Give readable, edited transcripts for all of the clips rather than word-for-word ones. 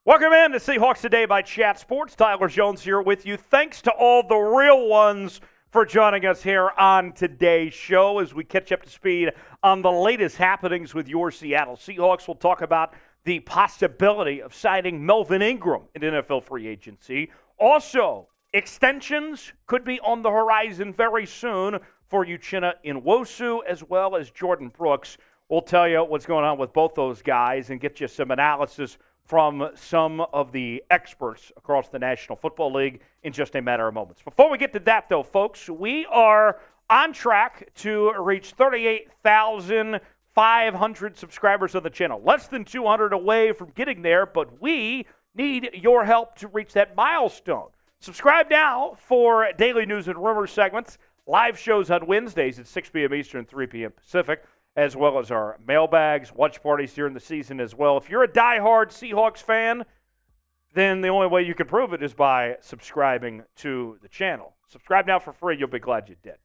Welcome in to Seahawks Today by Chat Sports. Tyler Jones here with you. Thanks to all the real ones for joining us here on today's show as we catch up to speed on the latest happenings with your Seattle Seahawks. We'll talk about the possibility of signing Melvin Ingram in NFL free agency. Also, extensions could be on the horizon very soon for Uchenna Nwosu as well as Jordyn Brooks. We'll tell you what's going on with both those guys and get you some analysis from some of the experts across the National Football League in just a matter of moments. Before we get to that, though, folks, we are on track to reach 38,500 subscribers on the channel. Less than 200 away from getting there, but we need your help to reach that milestone. Subscribe now for daily news and rumors segments, live shows on Wednesdays at 6 p.m. Eastern, 3 p.m. Pacific, as well as our mailbags, watch parties during the season as well. If you're a diehard Seahawks fan, then the only way you can prove it is by subscribing to the channel. Subscribe now for free. You'll be glad you did.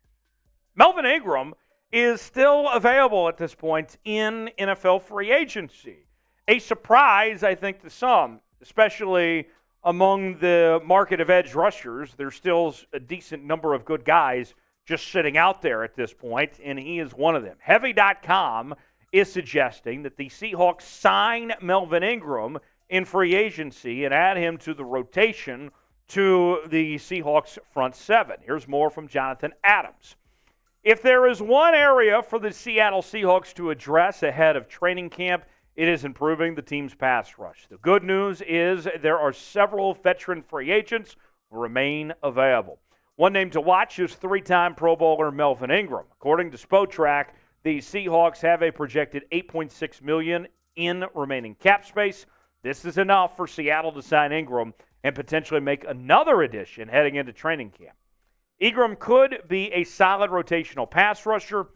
Melvin Ingram is still available at this point in NFL free agency. A surprise, I think, to some, especially among the market of edge rushers. There's still a decent number of good guys just sitting out there at this point, and he is one of them. Heavy.com is suggesting that the Seahawks sign Melvin Ingram in free agency and add him to the rotation to the Seahawks front seven. Here's more from Jonathan Adams. If there is one area for the Seattle Seahawks to address ahead of training camp, it is improving the team's pass rush. The good news is there are several veteran free agents who remain available. One name to watch is three-time Pro Bowler Melvin Ingram. According to Spotrac, the Seahawks have a projected $8.6 million in remaining cap space. This is enough for Seattle to sign Ingram and potentially make another addition heading into training camp. Ingram could be a solid rotational pass rusher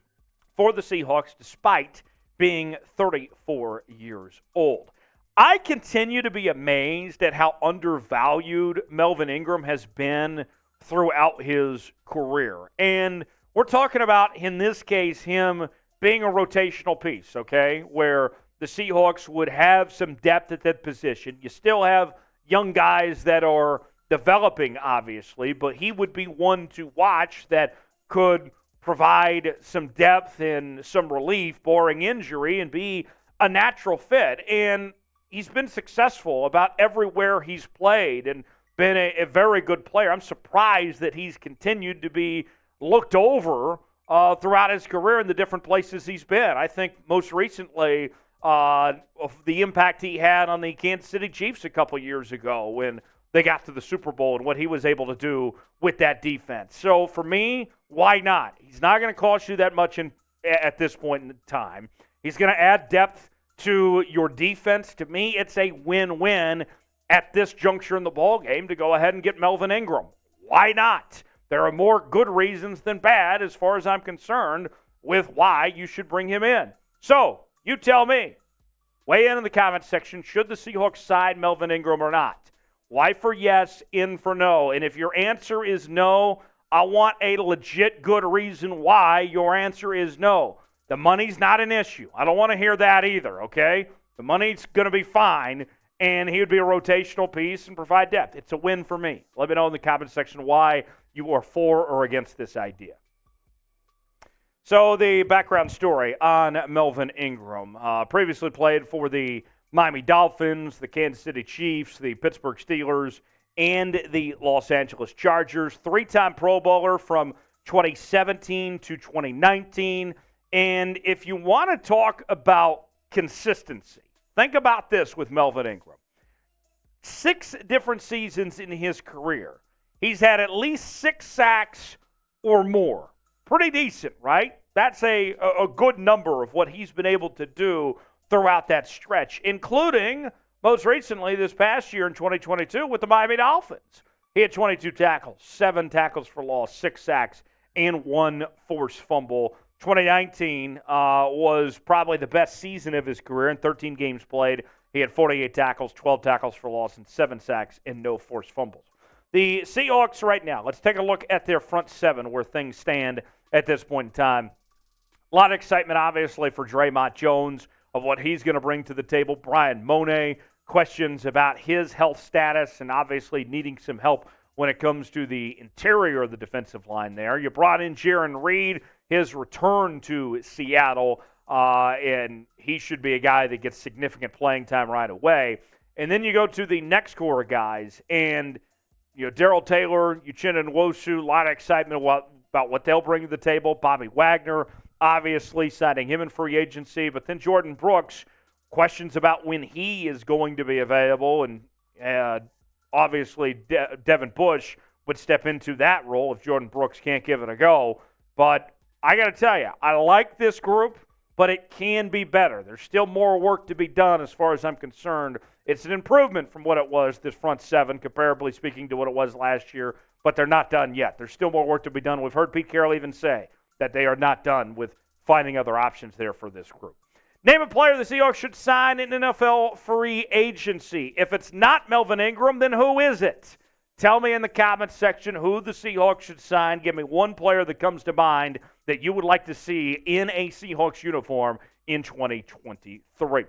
for the Seahawks despite being 34 years old. I continue to be amazed at how undervalued Melvin Ingram has been throughout his career. And we're talking about, in this case, him being a rotational piece, okay, where the Seahawks would have some depth at that position. You still have young guys that are developing, obviously, but he would be one to watch that could provide some depth and some relief, barring injury, and be a natural fit. And he's been successful about everywhere he's played and been a very good player. I'm surprised that he's continued to be looked over throughout his career in the different places he's been. I think most recently of the impact he had on the Kansas City Chiefs a couple years ago when they got to the Super Bowl and what he was able to do with that defense. So for me, why not? He's not going to cost you that much at this point in time. He's going to add depth to your defense. To me, it's a win-win at this juncture in the ballgame to go ahead and get Melvin Ingram. Why not? There are more good reasons than bad as far as I'm concerned with why you should bring him in. So, you tell me. Weigh in the comment section. Should the Seahawks sign Melvin Ingram or not? Y for yes, in for no. And if your answer is no, I want a legit good reason why your answer is no. The money's not an issue. I don't want to hear that either, okay? The money's going to be fine, and he would be a rotational piece and provide depth. It's a win for me. Let me know in the comment section why you are for or against this idea. So the background story on Melvin Ingram. Previously played for the Miami Dolphins, the Kansas City Chiefs, the Pittsburgh Steelers, and the Los Angeles Chargers. Three-time Pro Bowler from 2017 to 2019. And if you want to talk about consistency, think about this with Melvin Ingram. 6 different seasons in his career. He's had at least 6 sacks or more. Pretty decent, right? That's a good number of what he's been able to do throughout that stretch, including most recently this past year in 2022 with the Miami Dolphins. He had 22 tackles, 7 tackles for loss, 6 sacks, and 1 forced fumble. 2019 was probably the best season of his career. In 13 games played, he had 48 tackles, 12 tackles for loss, and 7 sacks, and no forced fumbles. The Seahawks right now, let's take a look at their front seven where things stand at this point in time. A lot of excitement, obviously, for Draymond Jones of what he's going to bring to the table. Brian Monet, questions about his health status and obviously needing some help when it comes to the interior of the defensive line there. You brought in Jarran Reed, his return to Seattle, and he should be a guy that gets significant playing time right away. And then you go to the next core of guys, and Darrell Taylor, Uchenna Nwosu, a lot of excitement about what they'll bring to the table. Bobby Wagner, obviously, signing him in free agency. But then Jordan Brooks, questions about when he is going to be available. And obviously, Devin Bush would step into that role if Jordan Brooks can't give it a go. But I got to tell you, I like this group, but it can be better. There's still more work to be done as far as I'm concerned. It's an improvement from what it was, this front seven, comparably speaking to what it was last year, but they're not done yet. There's still more work to be done. We've heard Pete Carroll even say that they are not done with finding other options there for this group. Name a player the Seahawks should sign in NFL free agency. If it's not Melvin Ingram, then who is it? Tell me in the comments section who the Seahawks should sign. Give me one player that comes to mind that you would like to see in a Seahawks uniform in 2023.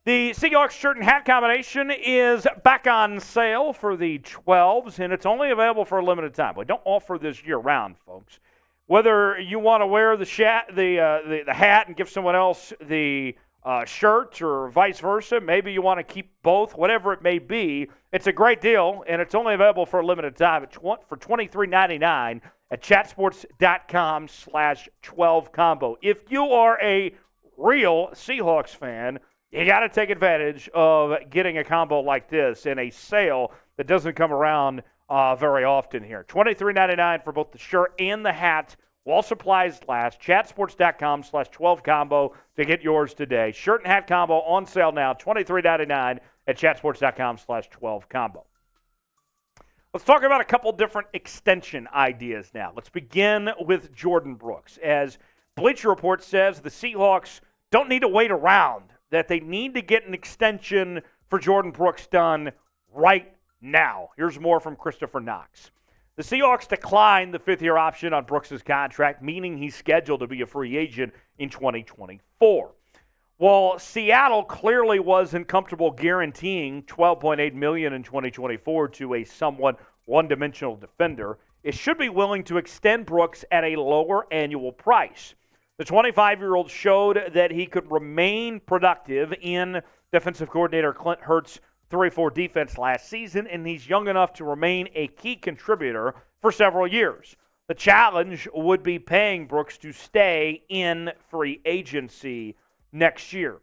The Seahawks shirt and hat combination is back on sale for the 12s, and it's only available for a limited time. We don't offer this year-round, folks. Whether you want to wear the hat and give someone else the shirt or vice versa, maybe you want to keep both, whatever it may be, it's a great deal, and it's only available for a limited time for $23.99 at chatsports.com/12combo. If you are a real Seahawks fan, you got to take advantage of getting a combo like this in a sale that doesn't come around very often here. $23.99 for both the shirt and the hat. While supplies last. Chatsports.com/12combo to get yours today. Shirt and hat combo on sale now. $23.99 at chatsports.com/12combo. Let's talk about a couple different extension ideas now. Let's begin with Jordan Brooks. As Bleacher Report says, the Seahawks don't need to wait around, that they need to get an extension for Jordan Brooks done right now. Here's more from Christopher Knox. The Seahawks declined the fifth-year option on Brooks' contract, meaning he's scheduled to be a free agent in 2024. While Seattle clearly wasn't comfortable guaranteeing $12.8 million in 2024 to a somewhat one-dimensional defender, it should be willing to extend Brooks at a lower annual price. The 25-year-old showed that he could remain productive in defensive coordinator Clint Hurtt's 3-4 defense last season, and he's young enough to remain a key contributor for several years. The challenge would be paying Brooks to stay in free agency next year.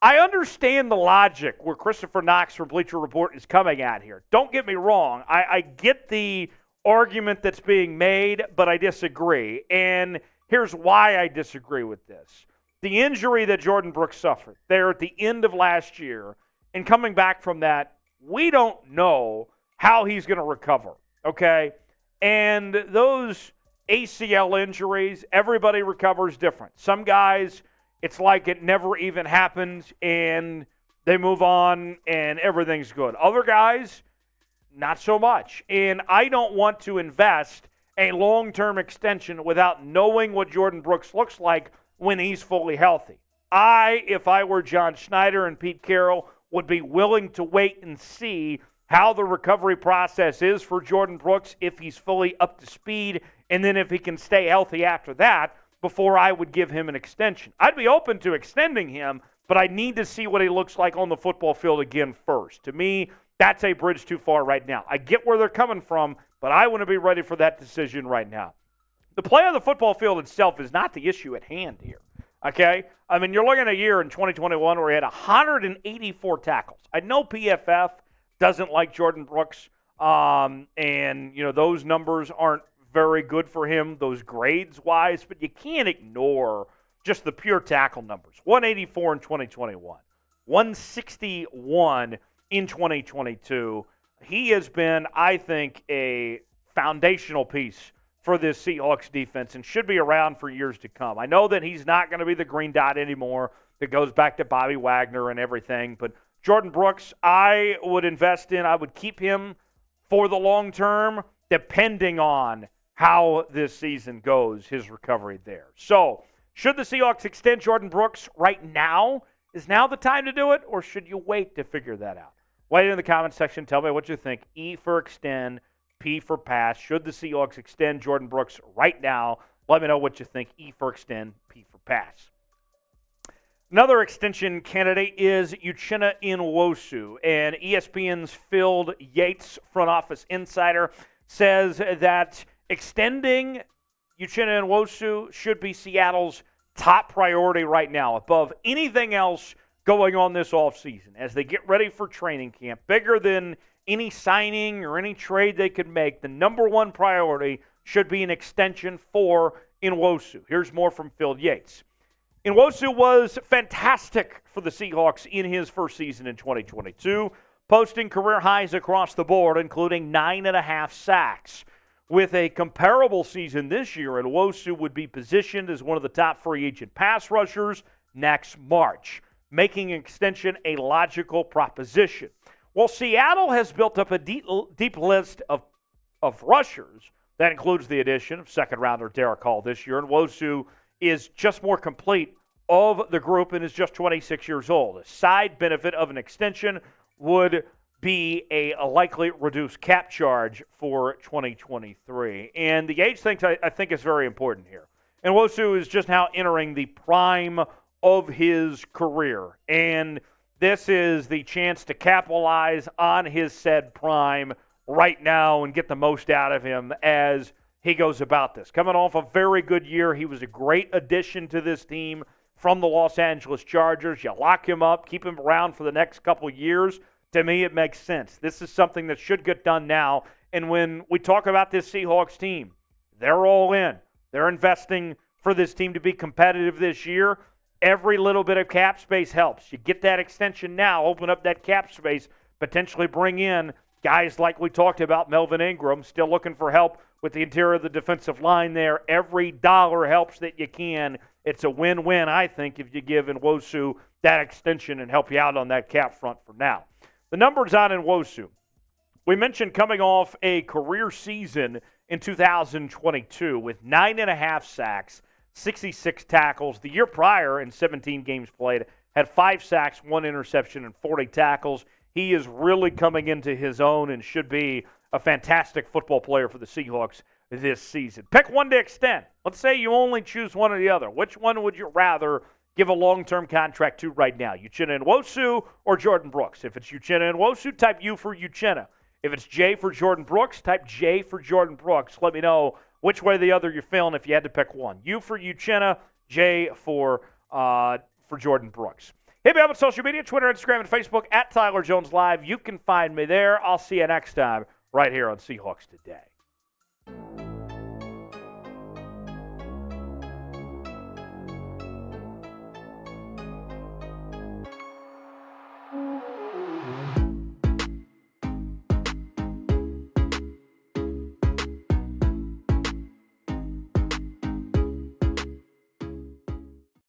I understand the logic where Christopher Knox from Bleacher Report is coming at here. Don't get me wrong. I get the argument that's being made, but I disagree. And here's why I disagree with this. The injury that Jordan Brooks suffered there at the end of last year, and coming back from that, we don't know how he's going to recover, okay? And those ACL injuries, everybody recovers different. Some guys, it's like it never even happened, and they move on, and everything's good. Other guys, not so much. And I don't want to invest a long-term extension without knowing what Jordan Brooks looks like when he's fully healthy. If I were John Schneider and Pete Carroll, would be willing to wait and see how the recovery process is for Jordan Brooks if he's fully up to speed, and then if he can stay healthy after that before I would give him an extension. I'd be open to extending him, but I need to see what he looks like on the football field again first. To me, that's a bridge too far right now. I get where they're coming from, but I want to be ready for that decision right now. The play on the football field itself is not the issue at hand here. Okay? I mean, you're looking at a year in 2021 where he had 184 tackles. I know PFF doesn't like Jordan Brooks, and, those numbers aren't very good for him, those grades-wise, but you can't ignore just the pure tackle numbers. 184 in 2021, 161 in 2022. He has been, I think, a foundational piece for this Seahawks defense and should be around for years to come. I know that he's not going to be the green dot anymore. That goes back to Bobby Wagner and everything. But Jordan Brooks, I would invest in. I would keep him for the long term, depending on how this season goes, his recovery there. So, should the Seahawks extend Jordan Brooks right now Is now the time to do it, or should you wait to figure that out? Write it in the comments section. Tell me what you think. E for extend, P for pass. Should the Seahawks extend Jordyn Brooks right now? Let me know what you think. E for extend, P for pass. Another extension candidate is Uchenna Nwosu, and ESPN's Phil Yates, front office insider, says that extending Uchenna Nwosu should be Seattle's top priority right now, above anything else going on this offseason as they get ready for training camp. Bigger than any signing or any trade they could make, the number one priority should be an extension for Nwosu. Here's more from Phil Yates. Nwosu was fantastic for the Seahawks in his first season in 2022, posting career highs across the board, including 9.5 sacks. With a comparable season this year, Nwosu would be positioned as one of the top free agent pass rushers next March, making extension a logical proposition. Well, Seattle has built up a deep list of rushers. That includes the addition of second-rounder Derek Hall this year. Nwosu is just more complete of the group and is just 26 years old. A side benefit of an extension would be a likely reduced cap charge for 2023. And the age thing I think is very important here. And Nwosu is just now entering the prime of his career. And this is the chance to capitalize on his said prime right now and get the most out of him as he goes about this. Coming off a very good year, he was a great addition to this team from the Los Angeles Chargers. You lock him up, keep him around for the next couple years. To me, it makes sense. This is something that should get done now. And when we talk about this Seahawks team, they're all in. They're investing for this team to be competitive this year. Every little bit of cap space helps. You get that extension now, open up that cap space, potentially bring in guys like we talked about, Melvin Ingram, still looking for help with the interior of the defensive line there. Every dollar helps that you can. It's a win-win, I think, if you give Nwosu that extension and help you out on that cap front for now. The numbers on Nwosu. We mentioned coming off a career season in 2022 with 9.5 sacks, 66 tackles. The year prior, in 17 games played, had 5 sacks, 1 interception, and 40 tackles. He is really coming into his own and should be a fantastic football player for the Seahawks this season. Pick one to extend. Let's say you only choose one or the other. Which one would you rather give a long-term contract to right now? Uchenna Nwosu or Jordyn Brooks? If it's Uchenna Nwosu, type U for Uchenna. If it's J for Jordyn Brooks, type J for Jordyn Brooks. Let me know which way or the other you're feeling if you had to pick one. U for Uchenna, J for Jordyn Brooks. Hit me up on social media, Twitter, Instagram, and Facebook, @Tyler Jones Live. You can find me there. I'll see you next time right here on Seahawks Today.